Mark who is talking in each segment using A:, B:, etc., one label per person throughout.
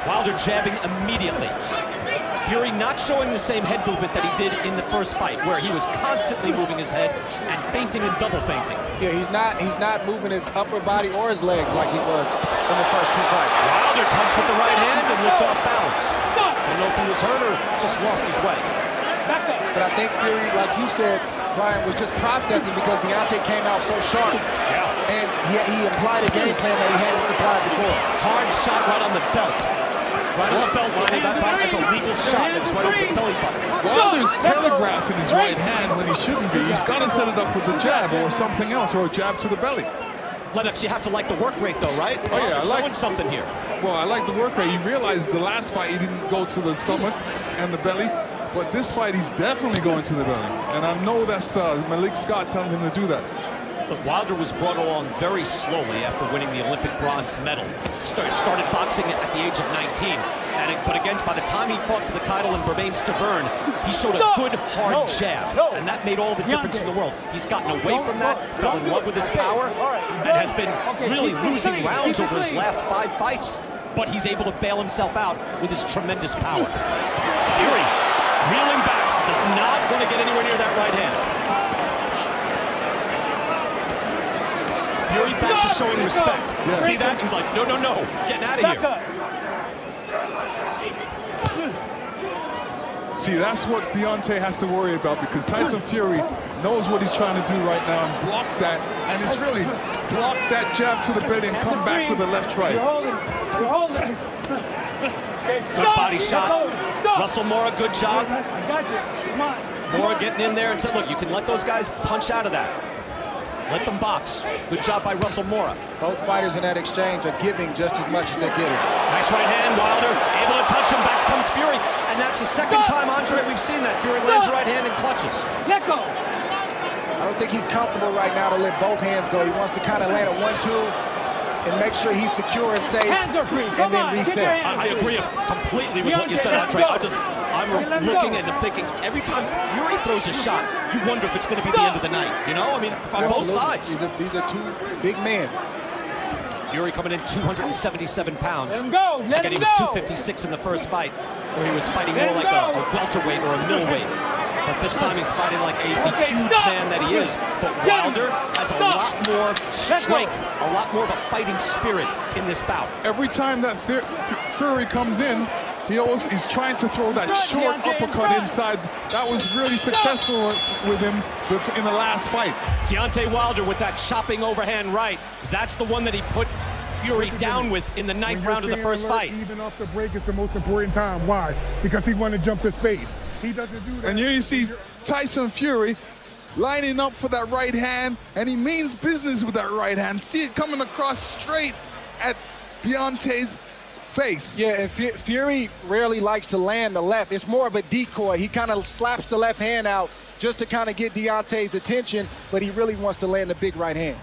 A: Wilder jabbing immediately. Fury not showing the same head movement that he did in the first fight, where he was constantly moving his head and feinting and double feinting.
B: Yeah, he's not moving his upper body or his legs like he was in the first two fights.
A: Wilder touched with the right hand and looked off balance. I don't know if he was hurt or just lost his way.
B: But I think Fury, like you said, Brian, was just processing because Deontay came out so sharp.
A: Yeah.
B: And he implied a game plan that he hadn't implied before.
A: Hard shot right on the belt. Right on the belt line. That's a legal shot. It's right over the belly button.
C: Wilder's telegraphing his right hand when he shouldn't be. He's got to set it up with the jab or something else, or a jab to the belly.
A: Lennox, you have to like the work rate, though, right?
C: Oh, yeah, I like
A: showing something here.
C: Well, I like the work rate. He realized the last fight he didn't go to the stomach and the belly, but this fight he's definitely going to the belly. And I know that's Malik Scott telling him to do that.
A: But Wilder was brought along very slowly after winning the Olympic bronze medal. Started boxing at the age of 19. But again, by the time he fought for the title in Brabant-Stavern, he showed a good, hard jab. And that made all the difference in the world. He's gotten away from that, fell in love with his power, and has been really losing rounds over his last 5 fights. But he's able to bail himself out with his tremendous power. Fury, reeling back, does not want to get anywhere near that right hand. Fury back to showing respect.
C: Yeah.
A: See that? He was like, no, no, no, getting out of here.
C: See, that's what Deontay has to worry about, because Tyson Fury knows what he's trying to do right now and block that, and it's really block that jab to the belly and come back with a left right.
A: Good body shot. Russell Mora, good job. Mora getting in there and said, look, you can let those guys punch out of that. Let them box. Good job by Russell Mora.
B: Both fighters in that exchange are giving just as much as they're getting.
A: Nice right hand, Wilder. Able to touch him. Back comes Fury. And that's the second time, Andre, we've seen that. Fury lands right hand and clutches.
D: Let go.
B: I don't think he's comfortable right now to let both hands go. He wants to kind of land a 1-2 and make sure he's secure and safe,
D: Hands are free.
B: and then reset.
A: I agree completely with what you said, Andre. I'm looking and thinking, every time Fury throws a shot, you wonder if it's going to be the end of the night. You know, I mean, on both sides.
B: These are two big men.
A: Fury coming in 277 pounds.
D: Let him go. Let
A: Again,
D: him
A: he was
D: go.
A: 256 in the first fight, where he was fighting more like a welterweight or a middleweight. But this time he's fighting like the huge man that he is. But Wilder has a lot more strength, a lot more of a fighting spirit in this bout.
C: Every time that Fury comes in, he's trying to throw that short uppercut inside. That was really successful with him in the last fight.
A: Deontay Wilder with that chopping overhand right. That's the one that he put Fury down with in the 9th round of the first fight.
E: Even off the break is the most important time. Why? Because he wanted to jump the space. He doesn't do that.
C: And here you see Tyson Fury lining up for that right hand, and he means business with that right hand. See it coming across straight at Deontay's face.
B: Yeah, and Fury rarely likes to land the left. It's more of a decoy. He kind of slaps the left hand out just to kind of get Deontay's attention, but he really wants to land the big right hand.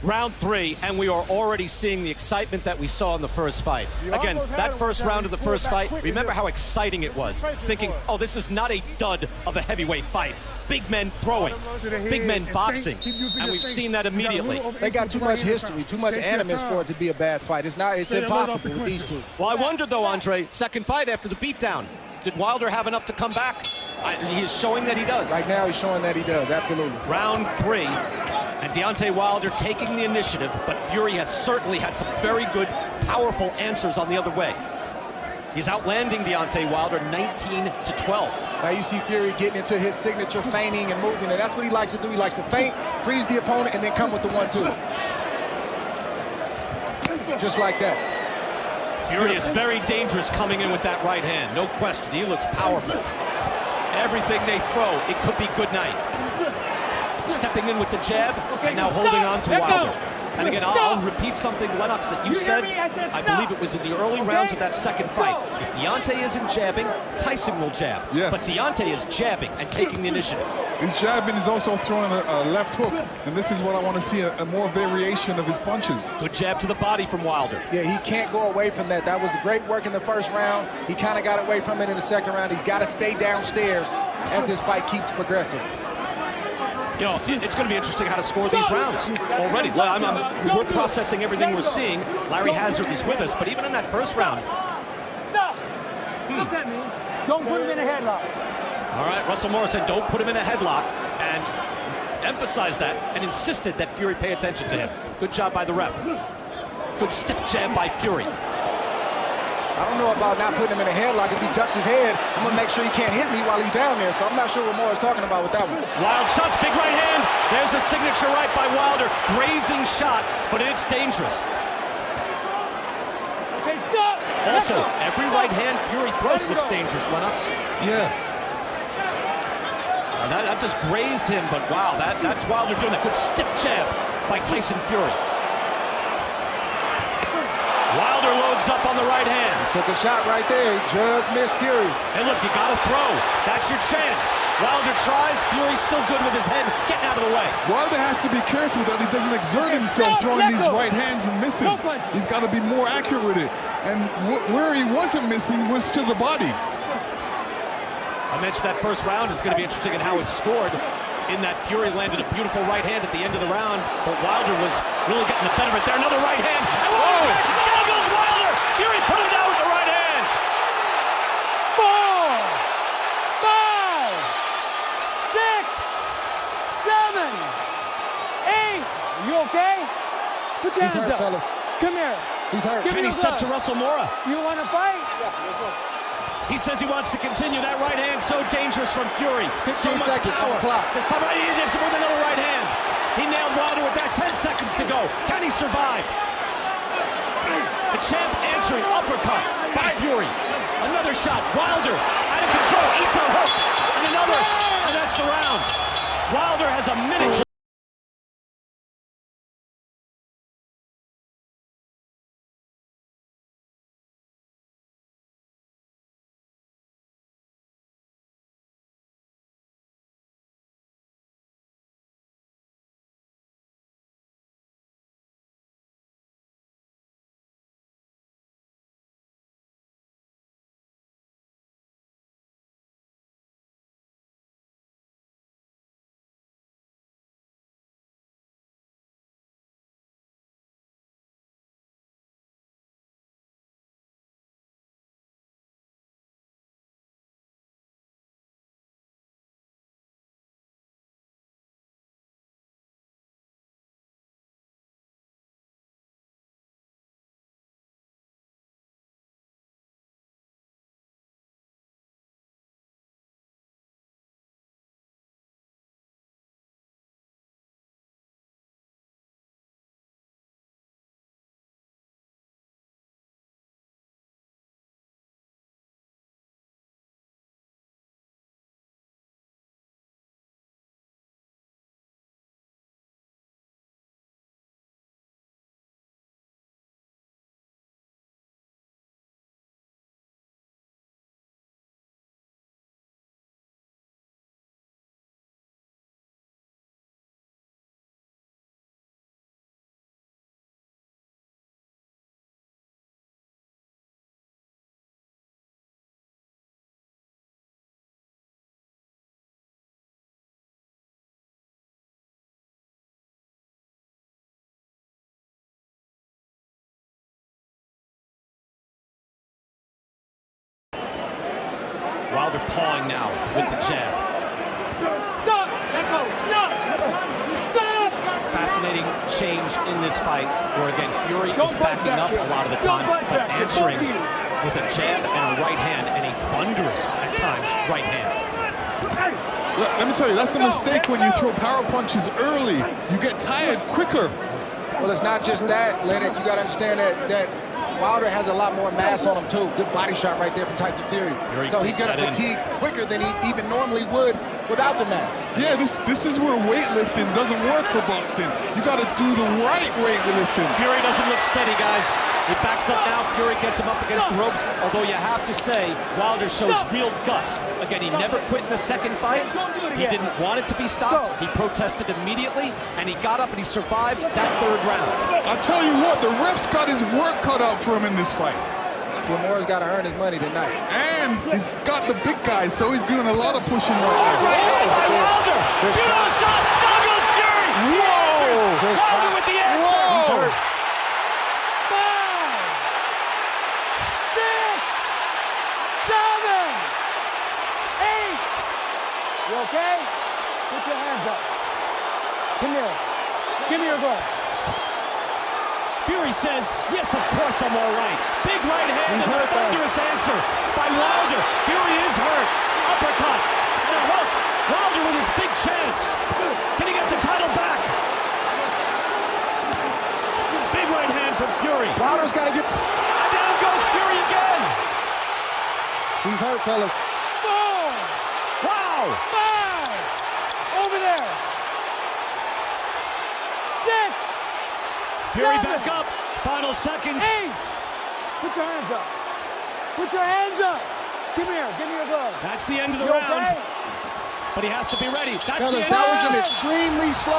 A: Round 3, and we are already seeing the excitement that we saw in the first fight. Again, that first round of the first fight, remember how exciting it was. Thinking, oh, this is not a dud of a heavyweight fight. Big men throwing, big men boxing, and we've seen that immediately.
B: They got too much history, too much animus for it to be a bad fight. It's impossible with these two.
A: Well, I wonder, though, Andre, second fight after the beatdown, did Wilder have enough to come back? He is showing that he does.
B: Right now, he's showing that he does, absolutely.
A: Round 3. And Deontay Wilder taking the initiative, but Fury has certainly had some very good, powerful answers on the other way. He's outlanding Deontay Wilder 19-12.
B: Now you see Fury getting into his signature feigning and moving, and that's what he likes to do. He likes to feint, freeze the opponent, and then come with the 1-2. Just like that.
A: Fury is very dangerous coming in with that right hand, no question. He looks powerful. Everything they throw, it could be good night. Stepping in with the jab, and now holding on to Wilder. And again, I'll repeat something, Lennox, that you said. I believe it was in the early rounds of that second fight. If Deontay isn't jabbing, Tyson will jab.
C: Yes.
A: But Deontay is jabbing and taking the initiative.
C: He's jabbing, he's also throwing a left hook. And this is what I want to see, a more variation of his punches.
A: Good jab to the body from Wilder.
B: Yeah, he can't go away from that. That was great work in the first round. He kind of got away from it in the second round. He's got to stay downstairs as this fight keeps progressing.
A: You know, it's going to be interesting how to score these rounds already. We're processing everything we're seeing. Larry Hazard is with us, but even in that first round.
D: Stop! Look at me. Don't put him in a headlock.
A: All right, Russell Morris said don't put him in a headlock and emphasized that and insisted that Fury pay attention to him. Good job by the ref. Good stiff jab by Fury.
B: I don't know about not putting him in a headlock. If he ducks his head, I'm going to make sure he can't hit me while he's down there. So I'm not sure what Morris is talking about with that one.
A: Wild shots, big right hand. There's a signature right by Wilder. Grazing shot, but it's dangerous.
D: Okay, stop!
A: Also, every right hand Fury throws looks dangerous, Lennox.
C: Yeah.
A: That just grazed him, but wow, that's Wilder doing that. Good stiff jab by Tyson Fury. Wilder loads up on the right hand.
B: Took a shot right there. He just missed Fury.
A: Hey, look, you got to throw. That's your chance. Wilder tries. Fury's still good with his head, getting out of the way.
C: Wilder has to be careful that he doesn't exert himself throwing these right hands and missing. He's got to be more accurate with it. And where he wasn't missing was to the body.
A: I mentioned that first round is going to be interesting in how it's scored. In that Fury landed a beautiful right hand at the end of the round, but Wilder was really getting the better of it there. Another right hand. And Wilder's back. Down goes Wilder. Fury put him down with the right hand.
D: 4, 5, 6, 7, 8. You okay? Put your
B: He's
D: hands
B: hurt,
D: up.
B: fellas.
D: Come here.
B: He's hurt.
A: Can he step to Russell Mora?
D: You want to fight?
A: He says he wants to continue. That right hand so dangerous from Fury.
B: 15 seconds on the clock.
A: This time right, he hits him with another right hand. He nailed Wilder with that. 10 seconds to go. Can he survive? The champ answering uppercut by Fury. Another shot. Wilder out of control. Eats a hook. And another. And that's the round. Wilder has a minute. Wilder pawing now with the jab.
D: Stop! Echo, stop! Stop!
A: Fascinating change in this fight, where again Fury is backing up a lot of the time, but answering with a jab and a right hand, and a thunderous at times right hand.
C: Let me tell you, that's the mistake when you throw power punches early. You get tired quicker.
B: Well, it's not just that, Lennox. You got to understand that Wilder has a lot more mass on him, too. Good body shot right there from Tyson Fury. So he's going to fatigue quicker than he even normally would without the mass.
C: Yeah, this is where weightlifting doesn't work for boxing. You got to do the right weightlifting.
A: Fury doesn't look steady, guys. He backs up now. Fury gets him up against the ropes. Although you have to say, Wilder shows real guts. Again, he never quit in the second fight. He didn't want it to be stopped. He protested immediately, and he got up and he survived that third round.
C: I'll tell you what, the ref's got his work cut out for him in this fight.
B: Gilmore's got to earn his money tonight.
C: And he's got the big guys, so he's doing a lot of pushing right now.
A: Right hand by Wilder. Judo shot. Down goes Fury. He answers. Wilder with the answer.
B: He's hurt.
D: 5, 6, 7, 8. You okay? Put your hands up. Come here. Give me your glove.
A: Fury says, yes, of course I'm all right. Big right hand
B: He's
A: and a
B: hurt,
A: thunderous answer by Wilder. Fury is hurt. Uppercut. And a hook. Wilder with his big chance. Can he get the title back? Big right hand from Fury.
B: Wilder's got to get...
A: And down goes Fury again.
B: He's hurt, fellas.
D: 4,
A: Wow.
D: 5. Over there. 6.
A: Fury
D: 7,
A: back up. Final seconds.
D: 8. Put your hands up. Put your hands up. Give me here. Give me your glove.
A: That's the end of the
D: You
A: round.
D: okay?
A: But he has to be ready. That's
B: Fellas,
A: the end
B: that
A: of the
B: was an
A: round.
B: extremely slow